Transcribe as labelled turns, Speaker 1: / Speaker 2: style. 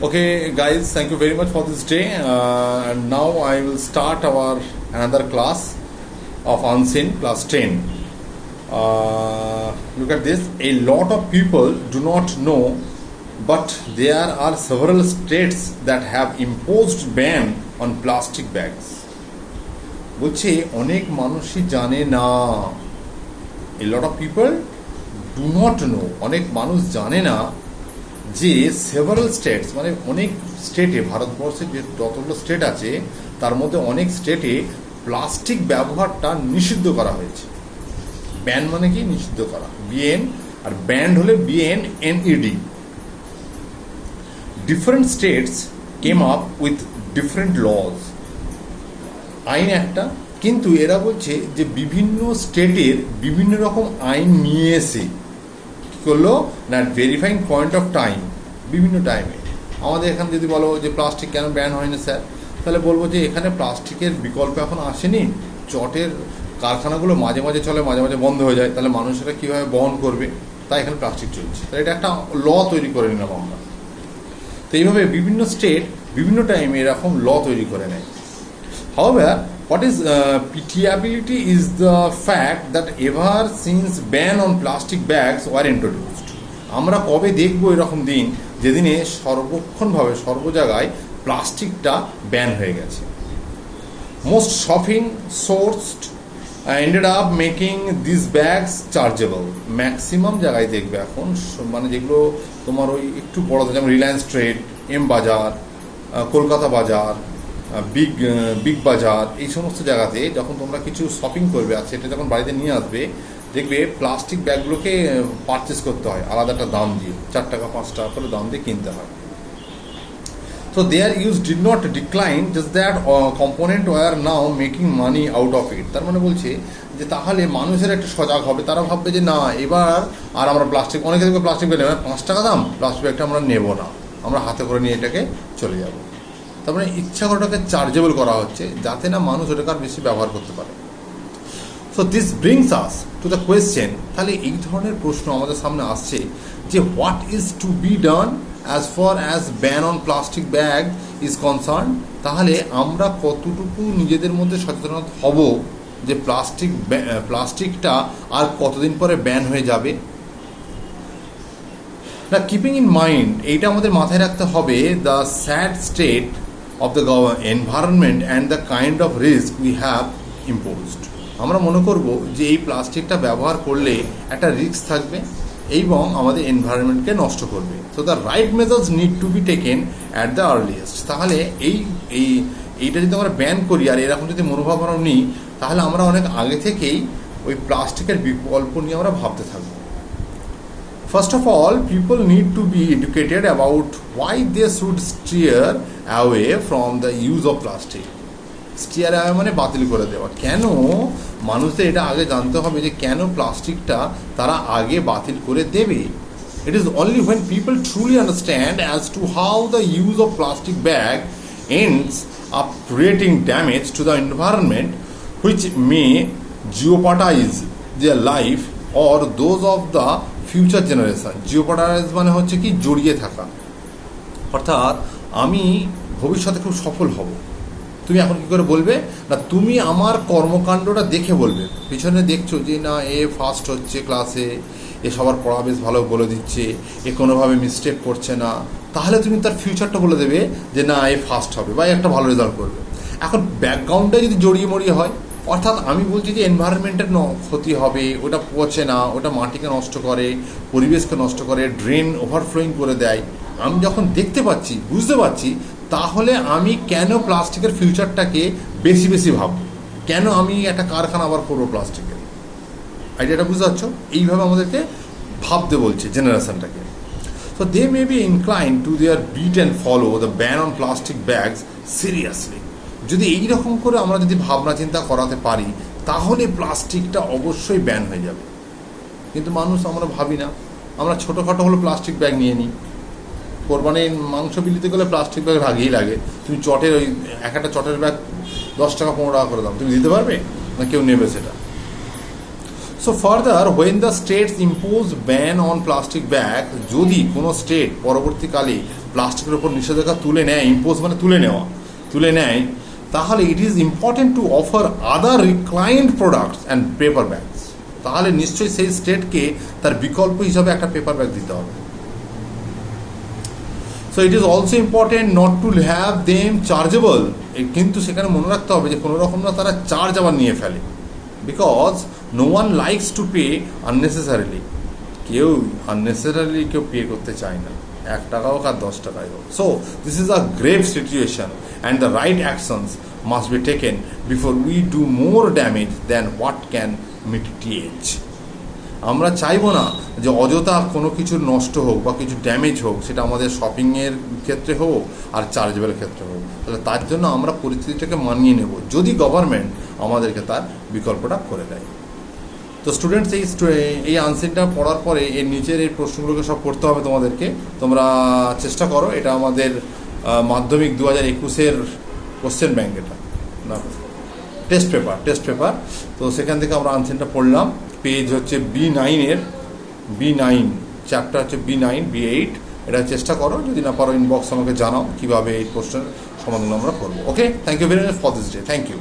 Speaker 1: Okay, guys, thank you very much for this day. And now I will start our another class of Unseen, class 10. Look at this. A lot of people do not know, but there are several states that have imposed ban on plastic bags. বলছে অনেক মানুষই জানে না, a lot of people do not know, অনেক মানুষ জানে না যে সেভারাল স্টেটস মানে অনেক স্টেটে, ভারতবর্ষে যে যতগুলো স্টেট আছে তার মধ্যে অনেক স্টেটে প্লাস্টিক ব্যবহারটা নিষিদ্ধ করা হয়েছে। ব্যান মানে কি? নিষিদ্ধ করা, বিএন, আর ব্যান্ড হলে BANNED। Different states came up with different laws, আইন একটা, কিন্তু এরা বলছে যে বিভিন্ন স্টেটের বিভিন্ন রকম আইন নিয়ে এসে কী করলো না, ভেরিফাইং পয়েন্ট অফ টাইম, বিভিন্ন টাইমে। আমাদের এখানে যদি বলো যে প্লাস্টিক কেন ব্যান হয়নি স্যার, তাহলে বলবো যে এখানে প্লাস্টিকের বিকল্প এখন আসেনি, চটের কারখানাগুলো মাঝে মাঝে চলে, মাঝে মাঝে বন্ধ হয়ে যায়, তাহলে মানুষেরা কীভাবে বহন করবে, তাই এখানে প্লাস্টিক চলছে। তাহলে এটা একটা ল তৈরি করে নিলাম আমরা। তো এইভাবে বিভিন্ন স্টেট বিভিন্ন টাইমে এরকম ল তৈরি করে নেয়। However, what is pitiability is the fact that ever since ban on plastic bags were introduced, আমরা কবে দেখবো এরকম দিন যেদিনে সর্বক্ষণভাবে সর্ব জায়গায় প্লাস্টিকটা ব্যান হয়ে গেছে। Most shopping sourced ended up making these bags chargeable. Maximum জায়গায় দেখবে এখন, মানে যেগুলো তোমার ওই একটু বড়, যেমন রিলায়েন্স ট্রেড, এম বাজার, কলকাতা বাজার, বিগ বাজার, এই সমস্ত জায়গাতে যখন তোমরা কিছু শপিং করবে আর সেটা যখন বাড়িতে নিয়ে আসবে, দেখবে প্লাস্টিক ব্যাগগুলোকে পারচেস করতে হয় আলাদা একটা দাম দিয়ে, 4 টাকা 5 টাকা করে দাম দিয়ে কিনতে হয়। So their use did not decline, just that component were now making money out of it. তার মানে বলছে যে তাহলে মানুষের একটা সজাগ হবে, তারা ভাববে যে না এবার আর আমরা প্লাস্টিক, অনেকে দেখবে প্লাস্টিক ব্যাগ 5 টাকা দাম, প্লাস্টিক ব্যাগটা আমরা নেব না, আমরা হাতে করে নিয়ে এটাকে চলে যাব। তার মানে ইচ্ছা করে ওটাকে চার্জেবল করা হচ্ছে যাতে না মানুষ ওটাকে আর বেশি ব্যবহার করতে পারে। So this brings us to the question, তাহলে এই ধরনের প্রশ্ন আমাদের সামনে আসছে যে what is to be done as far as ban on plastic bag is concern. তাহলে আমরা কতটুকু নিজেদের মধ্যে সচেতন হব যে প্লাস্টিকটা আর কতদিন পরে ব্যান হয়ে যাবে। না, কিপিং ইন মাইন্ড, এইটা আমাদের মাথায় রাখতে হবে, the sad state of the environment and the kind of risk we have imposed. আমরা মনে করব যে এই প্লাস্টিকটা ব্যবহার করলে একটা রিস্ক থাকবে এবং আমাদের এনভায়রনমেন্টকে নষ্ট করবে। So the right measures need to be taken at the earliest. তাহলে এইটা যদি আমরা ব্যান করি আর এরকম যদি মনোভাব আমরা নিই, তাহলে আমরা অনেক আগে থেকেই ওই প্লাস্টিকের বিকল্প নিয়ে আমরা ভাবতে থাকবো। First of all, people need to be educated about why they should steer away from the use of plastic. Steer away মানে বাতিল করে দেওয়া। কেন মানুষদের এটা আগে জানতে হবে যে কেন প্লাস্টিকটা তারা আগে বাতিল করে দেবে। It is only when people truly understand as to how the use of plastic bag ends up creating damage to the environment which may jeopardize their life or those of the future generation. Jeopardise মানে হচ্ছে কি, জড়িয়ে থাকা, অর্থাৎ আমি ভবিষ্যতে খুব সফল হব। তুমি এখন কী করে বলবে না, তুমি আমার কর্মকাণ্ডটা দেখে বলবে। পিছনে দেখছো যে না এ ফার্স্ট হচ্ছে ক্লাসে, এ সবার পড়া বেশ ভালো বলে দিচ্ছে, এ কোনোভাবে মিস্টেক করছে না, তাহলে তুমি তার ফিউচারটা বলে দেবে যে না এ ফার্স্ট হবে বা একটা ভালো রেজাল্ট করবে। এখন ব্যাকগ্রাউন্ডটা যদি জড়িয়ে মরিয়ে হয়, অর্থাৎ আমি বলছি যে এনভায়রনমেন্টের ক্ষতি হবে, ওটা পচে না, ওটা মাটিকে নষ্ট করে, পরিবেশকে নষ্ট করে, ড্রেন ওভারফ্লোয়িং করে দেয়, আমি যখন দেখতে পাচ্ছি, বুঝতে পারছি, তাহলে আমি কেন প্লাস্টিকের ফিউচারটাকে বেশি বেশি ভাববো, কেন আমি একটা কারখানা আবার করবো প্লাস্টিকের। আইডিয়াটা বুঝতে পারছো? এইভাবে আমাদেরকে ভাবতে বলছে জেনারেশনটাকে। So they may be incline to their bit and follow the ban on plastic bags seriously. যদি এইরকম করে আমরা যদি ভাবনা চিন্তা করাতে পারি, তাহলে প্লাস্টিকটা অবশ্যই ব্যান হয়ে যাবে। কিন্তু মানুষ আমরা ভাবি না, আমরা ছোটোখাটো হলো প্লাস্টিক ব্যাগ নিয়ে নিই। কোরবানির মাংস বিলিতে গেলে প্লাস্টিক ব্যাগ ভাগেই লাগে। তুমি চটের ওই একটা চটের ব্যাগ 10 টাকা 15 টাকা করে দাম, তুমি দিতে পারবে না? কেউ নেবে সেটা। So further when the states impose ban on plastic bag, যদি কোনো স্টেট পরবর্তীকালে প্লাস্টিকের ওপর নিষেধাজ্ঞা তুলে নেয়, ইম্পোজ মানে তুলে নেয়, তাহলে it is important to offer other reclined products and paper bags, তাহলে নিশ্চয়ই সেই স্টেটকে তার বিকল্প হিসাবে একটা পেপার ব্যাগ দিতে হবে। So it is also important not to have them chargeable, কিন্তু সেখানে মনে রাখতে হবে যে কোনো রকম না তারা চার্জ আবার নিয়ে ফেলে, because no one likes to pay unnecessarily, কেউ আননেসেসারিলি পে করতে চায় না, 1 টাকা হোক আর 10 টাকাই হোক। So this is a grave situation and the right actions must be taken before we do more damage than what can mitigate. আমরা চাইবো না যে অযথা কোনো কিছু নষ্ট হোক বা কিছু ড্যামেজ হোক, সেটা আমাদের শপিংয়ের ক্ষেত্রে হোক আর চার্জেবল ক্ষেত্রে হোক, তাহলে তার জন্য আমরা পরিস্থিতিটাকে মানিয়ে নেব যদি গভর্নমেন্ট আমাদেরকে তার বিকল্পটা করে দেয়। তো স্টুডেন্টস এই আনসারটা পড়ার পরে এর নিচের এই প্রশ্নগুলোকে সব করতে হবে তোমাদেরকে, তোমরা চেষ্টা করো। এটা আমাদের মাধ্যমিক 2021-এর কোশ্চেন ব্যাংক, এটা না টেস্ট পেপার। তো সেখান থেকে আমরা আনসারটা পড়লাম। পেজ হচ্ছে B9 চ্যাপ্টার হচ্ছে B8। এটা চেষ্টা করো, যদি না পারো ইনবক্স আমাকে জানাও কীভাবে এই প্রশ্নের সমাধান আমরা করবো। Okay, thank you very much for this day, thank you.